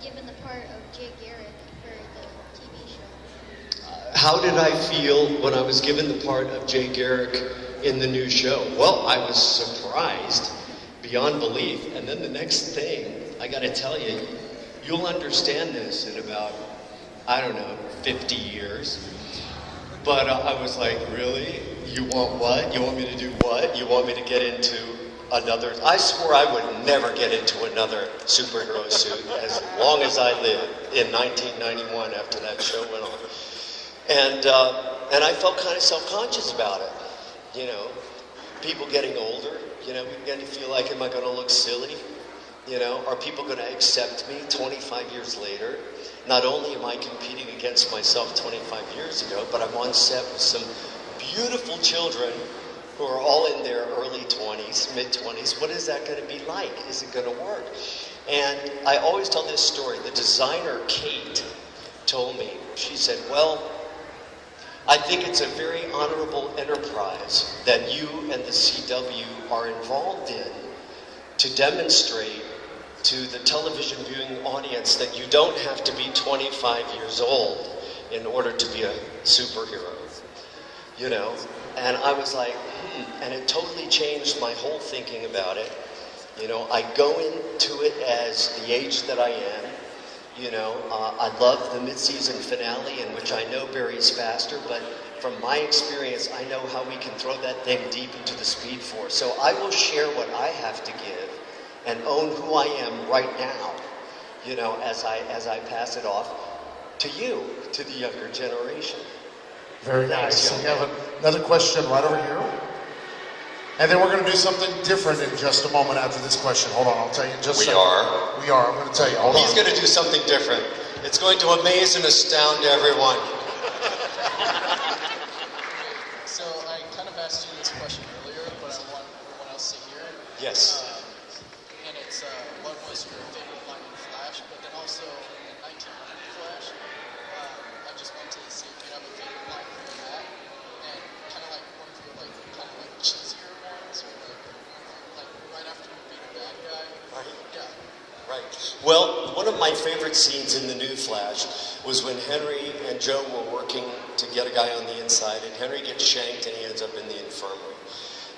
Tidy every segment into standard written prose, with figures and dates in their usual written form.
given the part of Jay Garrick for the TV show? How did I feel when I was given the part of Jay Garrick in the new show? Well, I was surprised beyond belief. And then the next thing, I got to tell you, you'll understand this in about, I don't know, 50 years. But I was like, really? You want what? You want me to do what? You want me to get into another? I swore I would never get into another superhero suit as long as I live in 1991 after that show went on. And I felt kind of self-conscious about it. You know, people getting older, you know, beginning to feel like, am I going to look silly? You know, are people going to accept me 25 years later? Not only am I competing against myself 25 years ago, but I'm on set with some beautiful children who are all in their early 20s, mid-20s. What is that going to be like? Is it going to work? And I always tell this story. The designer, Kate, told me, she said, well, I think it's a very honorable enterprise that you and the CW are involved in to demonstrate to the television viewing audience that you don't have to be 25 years old in order to be a superhero, you know? And I was like, and it totally changed my whole thinking about it. You know, I go into it as the age that I am. You know, I love the mid-season finale in which I know Barry's faster, but from my experience, I know how we can throw that thing deep into the Speed Force. So I will share what I have to give and own who I am right now, you know, as I pass it off to you, to the younger generation. Very nice. We have another question right over here. And then we're going to do something different in just a moment after this question. Hold on, I'll tell you in just a second. We are. I'm going to tell you. Hold on. He's going to do something different. It's going to amaze and astound everyone. So I kind of asked you this question earlier, but I want everyone else to hear it. Yes. And it's what was your favorite line in Flash, but then also in 1900 Flash. I just wanted to see if you have a favorite line from that, and kind of like one of your like cheesier ones, or like right after you beat a bad guy. Right. Yeah. Right. Well, one of my favorite scenes in the new Flash was when Henry and Joe were working to get a guy on the inside, and Henry gets shanked and he ends up in the infirmary.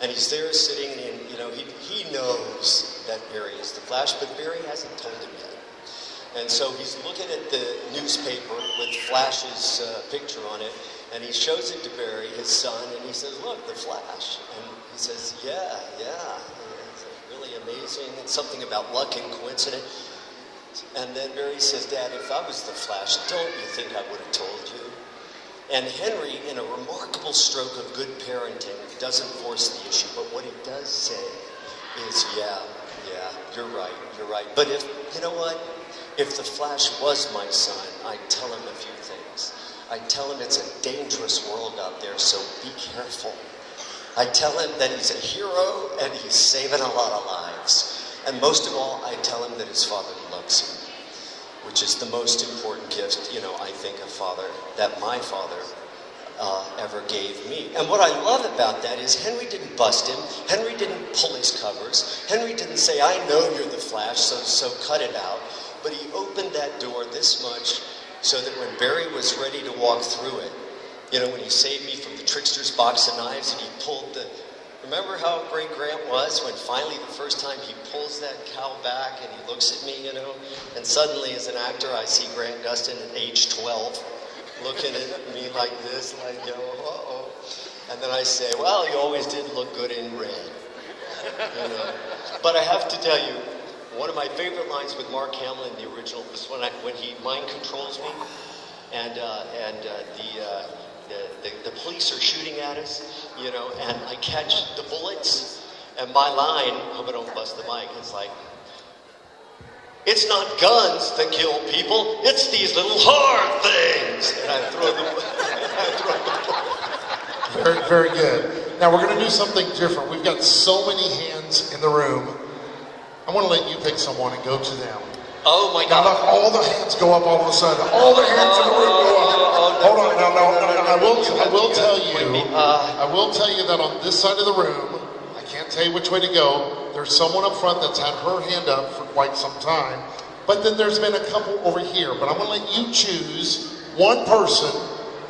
And he's there sitting, and you know, he knows that Barry is the Flash, but Barry hasn't told him yet. And so he's looking at the newspaper with Flash's picture on it, and he shows it to Barry, his son, and he says, look, the Flash. And he says, yeah. It's really amazing. It's something about luck and coincidence. And then Barry says, Dad, if I was the Flash, don't you think I would have told you? And Henry, in a remarkable stroke of good parenting, doesn't force the issue, but what he does say is, yeah, you're right. But if, you know what? If the Flash was my son, I'd tell him a few things. I'd tell him it's a dangerous world out there, so be careful. I'd tell him that he's a hero and he's saving a lot of lives. And most of all, I'd tell him that his father loves him, which is the most important gift, you know, I think a father, that my father ever gave me. And what I love about that is Henry didn't bust him. Henry didn't pull his covers. Henry didn't say, I know you're the Flash, so cut it out. But he opened that door this much so that when Barry was ready to walk through it, you know, when he saved me from the trickster's box of knives and he pulled the, remember how great Grant was when finally the first time he pulls that cowl back and he looks at me, you know, and suddenly as an actor I see Grant Gustin at age 12 looking at me like this, like, yo, uh-oh. And then I say, well, you always did look good in red, you know. But I have to tell you, one of my favorite lines with Mark Hamill in the original was when he mind controls me, and the police are shooting at us, you know, and I catch the bullets, and my line, I hope I don't bust the mic, it's like, it's not guns that kill people, it's these little hard things. And I throw the Very, very good. Now we're going to do something different. We've got so many hands in the room. I want to let you pick someone and go to them. Oh my God. Now all the hands go up all of a sudden. All the hands in the room go up. Hold on, no. I will tell you that on this side of the room, I can't tell you which way to go. There's someone up front that's had her hand up for quite some time. but then there's been a couple over here. But I'm going to let you choose one person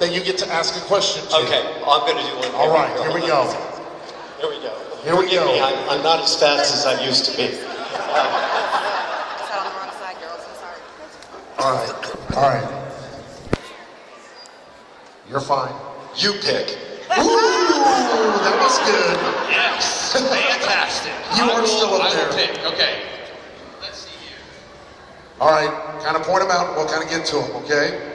that you get to ask a question to. Okay, I'm going to do one. All right, here we go. Here we go. Here we Forgive go. me, I'm not as fast as I used to be. Sat on the wrong side, girls. I'm sorry. All right, all right. You're fine. You pick. Ooh, that was good. Yes, fantastic. You are still up I will there. pick. Okay. Let's see here. All right, kind of point them out and we'll kind of get to them, okay?